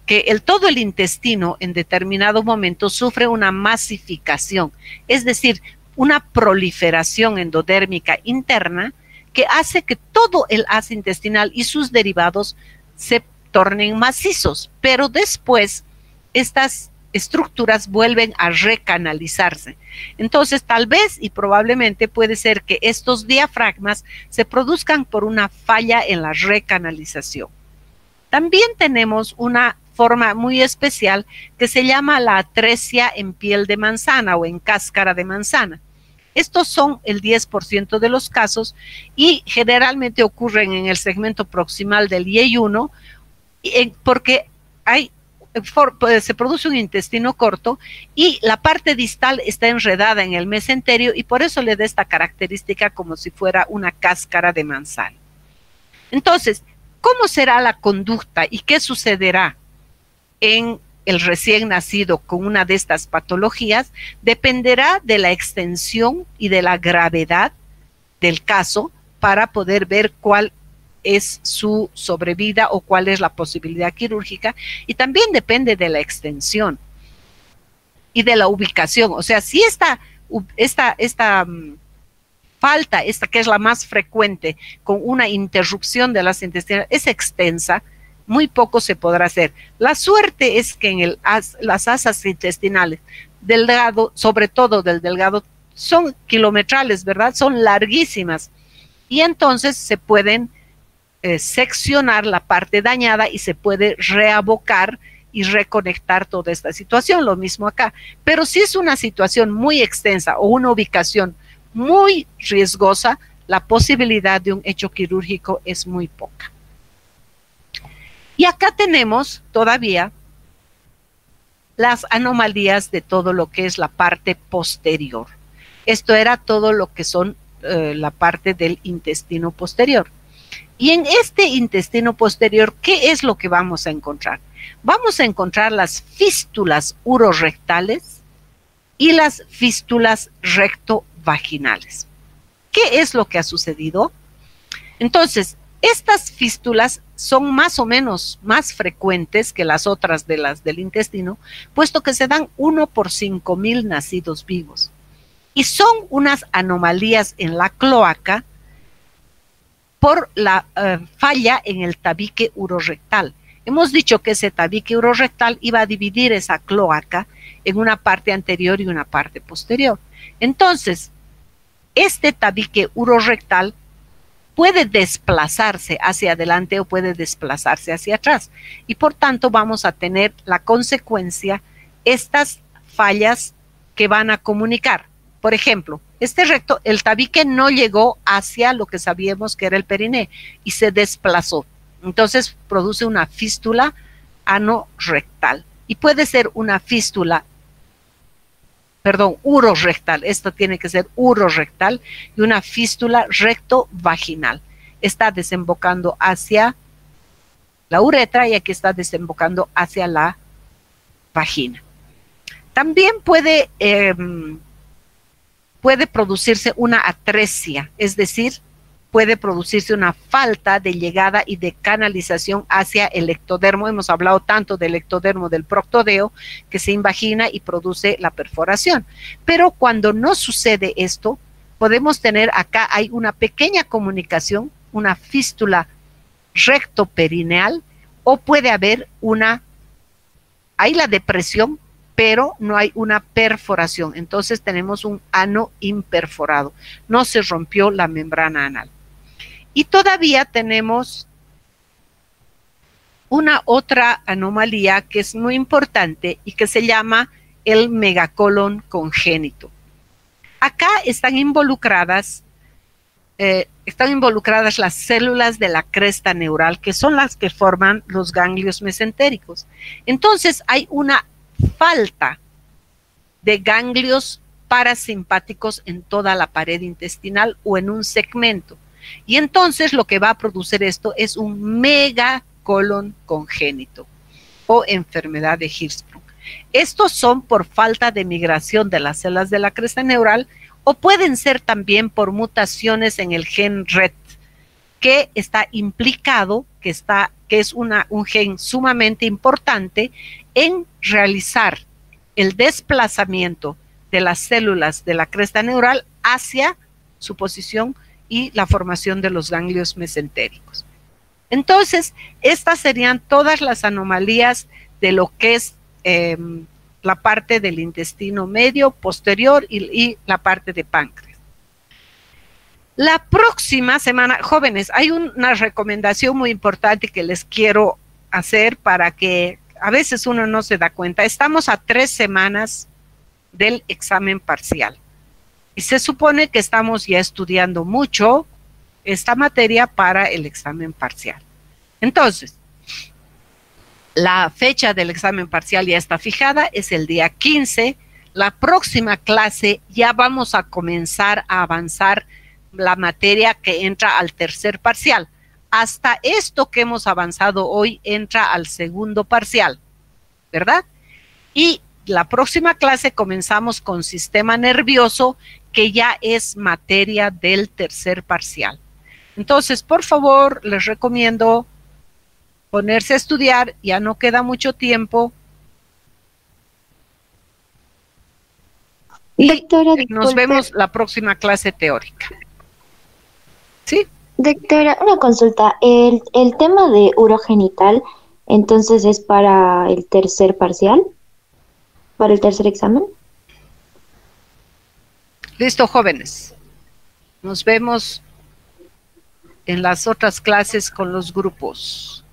que todo el intestino en determinado momento sufre una masificación, es decir, una proliferación endodérmica interna que hace que todo el haz intestinal y sus derivados se tornen macizos, pero después estas estructuras vuelven a recanalizarse. Entonces, tal vez y probablemente puede ser que estos diafragmas se produzcan por una falla en la recanalización. También tenemos una forma muy especial que se llama la atresia en piel de manzana o en cáscara de manzana. Estos son el 10% de los casos y generalmente ocurren en el segmento proximal del yeyuno porque se produce un intestino corto y la parte distal está enredada en el mesenterio, y por eso le da esta característica como si fuera una cáscara de manzana. Entonces, ¿cómo será la conducta y qué sucederá en el recién nacido con una de estas patologías? Dependerá de la extensión y de la gravedad del caso para poder ver cuál es su sobrevida o cuál es la posibilidad quirúrgica, y también depende de la extensión y de la ubicación. O sea, si esta falta, esta que es la más frecuente, con una interrupción de las intestinas, es extensa, muy poco se podrá hacer. La suerte es que en las asas intestinales delgado, sobre todo del delgado son kilometrales, ¿verdad? Son larguísimas. Y entonces se pueden seccionar la parte dañada y se puede reabocar y reconectar toda esta situación, lo mismo acá. Pero si es una situación muy extensa o una ubicación muy riesgosa, la posibilidad de un hecho quirúrgico es muy poca. Y acá tenemos todavía las anomalías de todo lo que es la parte posterior. Esto era todo lo que son la parte del intestino posterior. Y en este intestino posterior, ¿qué es lo que vamos a encontrar? Vamos a encontrar las fístulas urorectales y las fístulas rectovaginales. ¿Qué es lo que ha sucedido? Entonces, estas fístulas son más o menos más frecuentes que las otras de las del intestino, puesto que se dan 1 por 5.000 nacidos vivos. Y son unas anomalías en la cloaca por la falla en el tabique urorectal. Hemos dicho que ese tabique urorectal iba a dividir esa cloaca en una parte anterior y una parte posterior. Entonces, este tabique urorectal puede desplazarse hacia adelante o puede desplazarse hacia atrás. Y por tanto vamos a tener la consecuencia, estas fallas que van a comunicar. Por ejemplo, el tabique no llegó hacia lo que sabíamos que era el periné y se desplazó. Entonces produce una fístula anorrectal. Y puede ser una fístula, urorectal. Esto tiene que ser urorectal y una fístula rectovaginal. Está desembocando hacia la uretra y aquí está desembocando hacia la vagina. También puede producirse una atresia, es decir, puede producirse una falta de llegada y de canalización hacia el ectodermo. Hemos hablado tanto del ectodermo del proctodeo que se invagina y produce la perforación. Pero cuando no sucede esto, podemos tener acá, hay una pequeña comunicación, una fístula rectoperineal, o puede haber hay la depresión, pero no hay una perforación. Entonces tenemos un ano imperforado. No se rompió la membrana anal. Y todavía tenemos una otra anomalía que es muy importante y que se llama el megacolon congénito. Acá están involucradas las células de la cresta neural, que son las que forman los ganglios mesentéricos. Entonces hay una falta de ganglios parasimpáticos en toda la pared intestinal o en un segmento. Y entonces lo que va a producir esto es un megacolon congénito o enfermedad de Hirschsprung. Estos son por falta de migración de las células de la cresta neural o pueden ser también por mutaciones en el gen RET, que está implicado, que es un gen sumamente importante en realizar el desplazamiento de las células de la cresta neural hacia su posición y la formación de los ganglios mesentéricos. Entonces, estas serían todas las anomalías de lo que es la parte del intestino medio, posterior y la parte de páncreas. La próxima semana, jóvenes, hay una recomendación muy importante que les quiero hacer para que a veces uno no se da cuenta. Estamos a 3 semanas del examen parcial. Y se supone que estamos ya estudiando mucho esta materia para el examen parcial. Entonces, la fecha del examen parcial ya está fijada, es el día 15. La próxima clase ya vamos a comenzar a avanzar la materia que entra al tercer parcial. Hasta esto que hemos avanzado hoy entra al segundo parcial, ¿verdad? Y la próxima clase comenzamos con sistema nervioso, que ya es materia del tercer parcial. Entonces, por favor, les recomiendo ponerse a estudiar, ya no queda mucho tiempo. Y Doctora, nos vemos la próxima clase teórica. ¿Sí? Doctora, una consulta. El tema de urogenital, entonces, ¿es para el tercer parcial? ¿Para el tercer examen? Listo, jóvenes. Nos vemos en las otras clases con los grupos.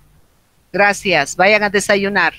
Gracias. Vayan a desayunar.